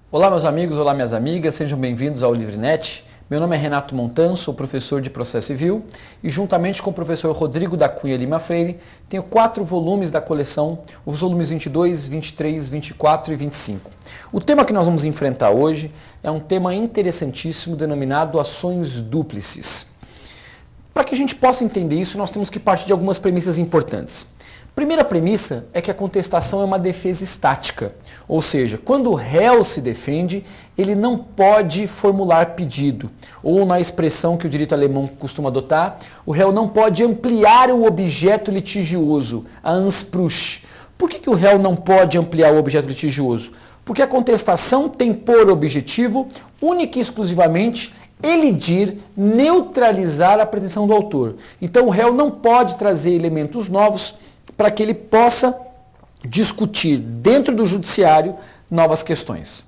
Olá meus amigos, olá minhas amigas, sejam bem-vindos ao LivreNet. Meu nome é Renato Montan, sou professor de Processo Civil e juntamente com o professor Rodrigo da Cunha Lima Freire, tenho 4 volumes da coleção, os volumes 22, 23, 24 e 25. O tema que nós vamos enfrentar hoje é um tema interessantíssimo denominado ações dúplices. Para que a gente possa entender isso, nós temos que partir de algumas premissas importantes. Primeira premissa é que a contestação é uma defesa estática, ou seja, quando o réu se defende, ele não pode formular pedido, ou na expressão que o direito alemão costuma adotar, o réu não pode ampliar o objeto litigioso, a Ansprüche. Por que o réu não pode ampliar o objeto litigioso? Porque a contestação tem por objetivo, única e exclusivamente, elidir, neutralizar a pretensão do autor. Então o réu não pode trazer elementos novos para que ele possa discutir dentro do judiciário novas questões.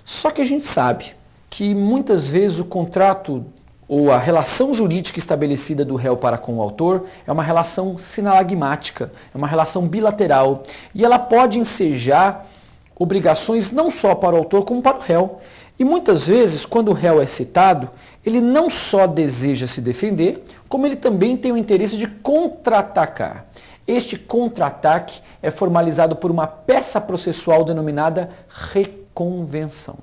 Só que a gente sabe que muitas vezes o contrato ou a relação jurídica estabelecida do réu para com o autor é uma relação sinalagmática, é uma relação bilateral e ela pode ensejar obrigações não só para o autor como para o réu. E muitas vezes, quando o réu é citado, ele não só deseja se defender, como ele também tem o interesse de contra-atacar. Este contra-ataque é formalizado por uma peça processual denominada reconvenção.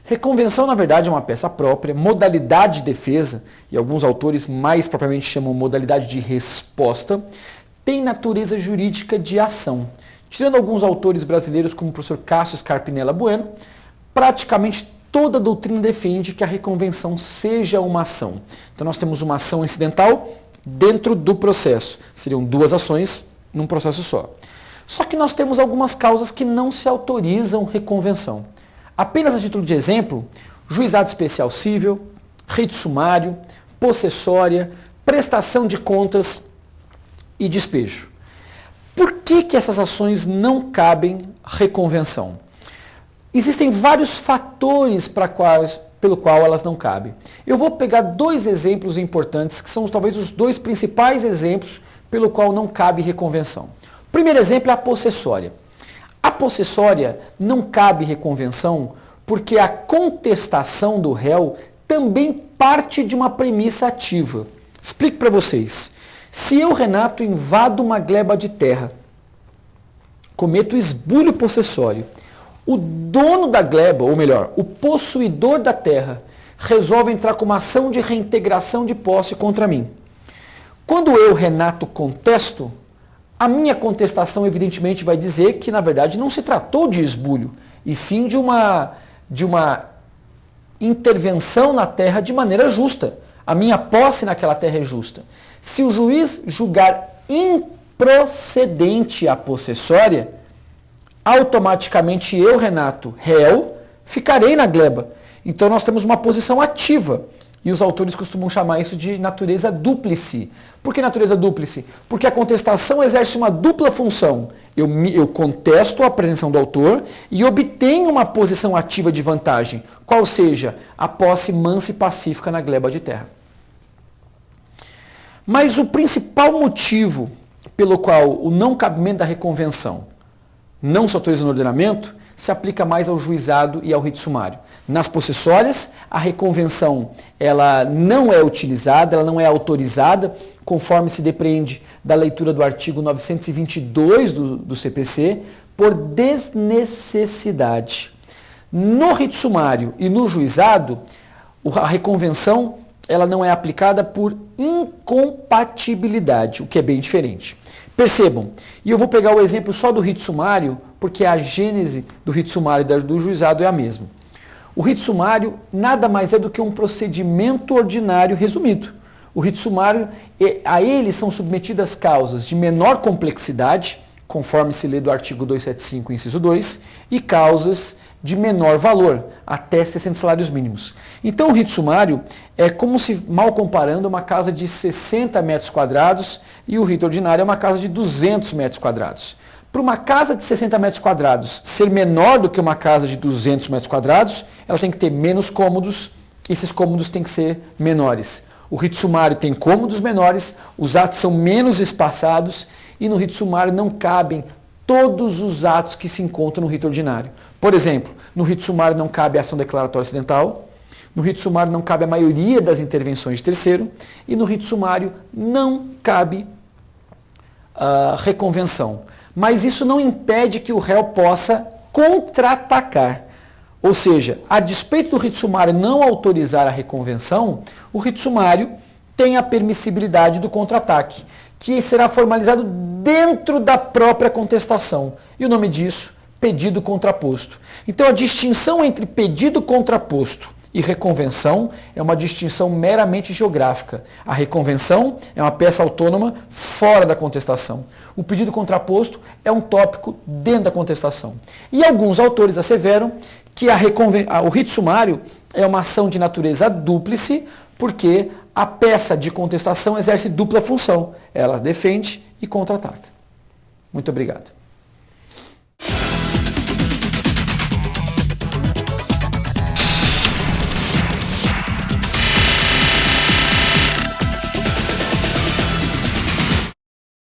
Reconvenção, na verdade, é uma peça própria, modalidade de defesa, e alguns autores mais propriamente chamam modalidade de resposta, tem natureza jurídica de ação. Tirando alguns autores brasileiros, como o professor Cássio Scarpinella Bueno, praticamente toda a doutrina defende que a reconvenção seja uma ação. Então nós temos uma ação incidental dentro do processo. Seriam 2 ações num processo só. Só que nós temos algumas causas que não se autorizam reconvenção. Apenas a título de exemplo, juizado especial cível, rito sumário, possessória, prestação de contas e despejo. Por que essas ações não cabem reconvenção? Existem vários fatores pelo qual elas não cabem. Eu vou pegar 2 exemplos importantes, que são talvez os 2 principais exemplos pelo qual não cabe reconvenção. O primeiro exemplo é a possessória. A possessória não cabe reconvenção porque a contestação do réu também parte de uma premissa ativa. Explico para vocês. Se eu, Renato, invado uma gleba de terra, cometo esbulho possessório, o dono da gleba, ou melhor, o possuidor da terra, resolve entrar com uma ação de reintegração de posse contra mim. Quando eu, Renato, contesto, a minha contestação evidentemente vai dizer que, na verdade, não se tratou de esbulho, e sim de uma intervenção na terra de maneira justa. A minha posse naquela terra é justa. Se o juiz julgar improcedente a possessória, automaticamente eu, Renato, réu, ficarei na gleba. Então nós temos uma posição ativa. E os autores costumam chamar isso de natureza dúplice. Por que natureza dúplice? Porque a contestação exerce uma dupla função. Eu contesto a pretensão do autor e obtenho uma posição ativa de vantagem, qual seja a posse mansa e pacífica na gleba de terra. Mas o principal motivo pelo qual o não cabimento da reconvenção não se autoriza no ordenamento, se aplica mais ao juizado e ao rito sumário. Nas possessórias, a reconvenção ela não é utilizada, ela não é autorizada, conforme se depreende da leitura do artigo 922 do CPC, por desnecessidade. No rito sumário e no juizado, a reconvenção ela não é aplicada por incompatibilidade, o que é bem diferente. Percebam, e eu vou pegar o exemplo só do rito sumário, porque a gênese do rito sumário e do juizado é a mesma. O rito sumário nada mais é do que um procedimento ordinário resumido. O rito sumário, a ele são submetidas causas de menor complexidade, conforme se lê do artigo 275, inciso 2, e causas de menor valor, até 60 salários mínimos. Então o rito sumário é como se, mal comparando, uma casa de 60 metros quadrados e o rito ordinário é uma casa de 200 metros quadrados. Para uma casa de 60 metros quadrados ser menor do que uma casa de 200 metros quadrados, ela tem que ter menos cômodos, e esses cômodos têm que ser menores. O rito sumário tem cômodos menores, os atos são menos espaçados e no rito sumário não cabem todos os atos que se encontram no rito ordinário. Por exemplo, No rito sumário não cabe a ação declaratória acidental. No rito sumário não cabe a maioria das intervenções de terceiro. E no rito sumário não cabe reconvenção. Mas isso não impede que o réu possa contra-atacar. Ou seja, a despeito do rito sumário não autorizar a reconvenção, o rito sumário tem a permissibilidade do contra-ataque, que será formalizado dentro da própria contestação. E o nome disso, pedido contraposto. Então a distinção entre pedido contraposto e reconvenção é uma distinção meramente geográfica. A reconvenção é uma peça autônoma fora da contestação. O pedido contraposto é um tópico dentro da contestação. E alguns autores asseveram que o rito sumário é uma ação de natureza dúplice, porque a peça de contestação exerce dupla função. Ela defende e contra-ataca. Muito obrigado.